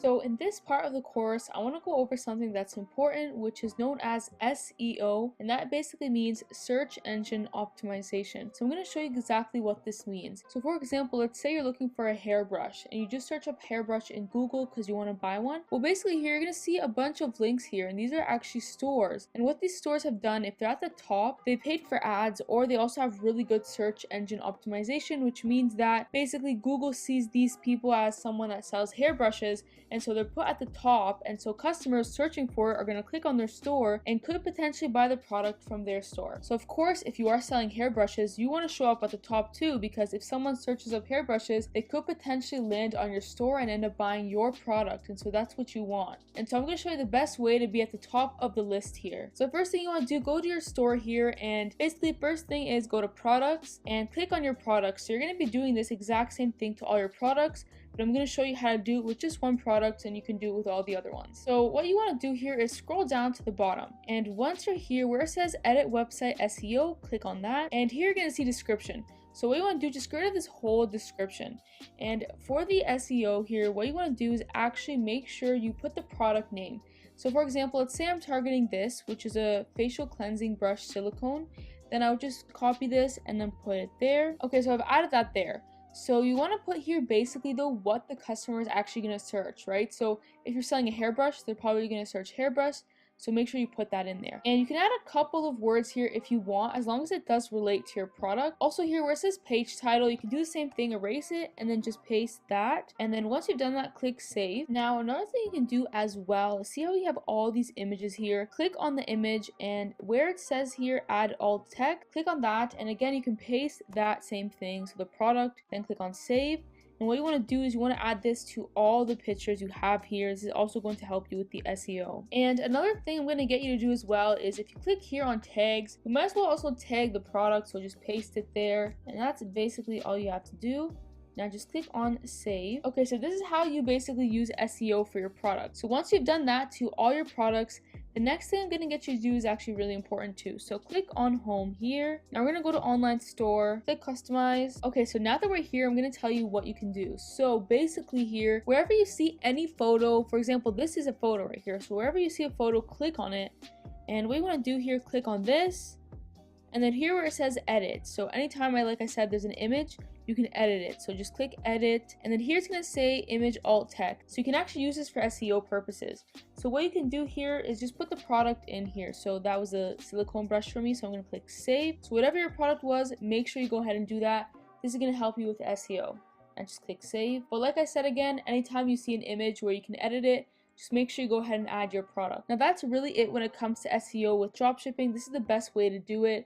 So in this part of the course, I want to go over something that's important, which is known as SEO, and that basically means search engine optimization. So I'm going to show you exactly what this means. So for example, let's say you're looking for a hairbrush and you just search up hairbrush in Google because you want to buy one. Well, basically here you're going to see a bunch of links here, and these are actually stores. And what these stores have done, if they're at the top, they paid for ads, or they also have really good search engine optimization, which means that basically Google sees these people as someone that sells hairbrushes, and so they're put at the top, and so customers searching for it are going to click on their store and could potentially buy the product from their store. So of course, if you are selling hairbrushes, you want to show up at the top too, because if someone searches up hairbrushes, they could potentially land on your store and end up buying your product, and so that's what you want. And so I'm going to show you the best way to be at the top of the list here. So first thing you want to do, go to your store here, and basically first thing is go to products and click on your products. So you're going to be doing this exact same thing to all your products, but I'm going to show you how to do it with just one product, and you can do it with all the other ones. So what you want to do here is scroll down to the bottom, and once you're here where it says edit website SEO, click on that, and here you're going to see description. So what you want to do, just get rid of this whole description. And for the SEO here, what you want to do is actually make sure you put the product name. So for example, let's say I'm targeting this, which is a facial cleansing brush silicone. Then I would just copy this and then put it there. Okay, so I've added that there. So you want to put here basically though what the customer is actually going to search, right? So if you're selling a hairbrush, they're probably going to search hairbrush. So make sure you put that in there. And you can add a couple of words here if you want, as long as it does relate to your product. Also here where it says page title, you can do the same thing, erase it, and then just paste that. And then once you've done that, click save. Now another thing you can do as well is see how we have all these images here. Click on the image, and where it says here add alt text, click on that. And again, you can paste that same thing, so the product, then click on save. And what you want to do is you want to add this to all the pictures you have here. This is also going to help you with the SEO. And another thing I'm going to get you to do as well is if you click here on tags, you might as well also tag the product. So just paste it there. And that's basically all you have to do. Now just click on save. Okay, so this is how you basically use SEO for your product. So once you've done that to all your products, the next thing I'm going to get you to do is actually really important too. So click on home here. Now we're going to go to online store, click customize. Okay, so now that we're here, I'm going to tell you what you can do. So basically here, wherever you see any photo, for example, this is a photo right here. So wherever you see a photo, click on it. And what you want to do here, click on this. And then here where it says edit. So anytime like I said, there's an image, you can edit it. So just click edit, and then here it's going to say image alt text. So you can actually use this for SEO purposes. So what you can do here is just put the product in here. So that was a silicone brush for me, so I'm going to click save. So whatever your product was, make sure you go ahead and do that. This is going to help you with SEO. And just click save. But like I said again, anytime you see an image where you can edit it, just make sure you go ahead and add your product. Now that's really it when it comes to SEO with dropshipping. This is the best way to do it.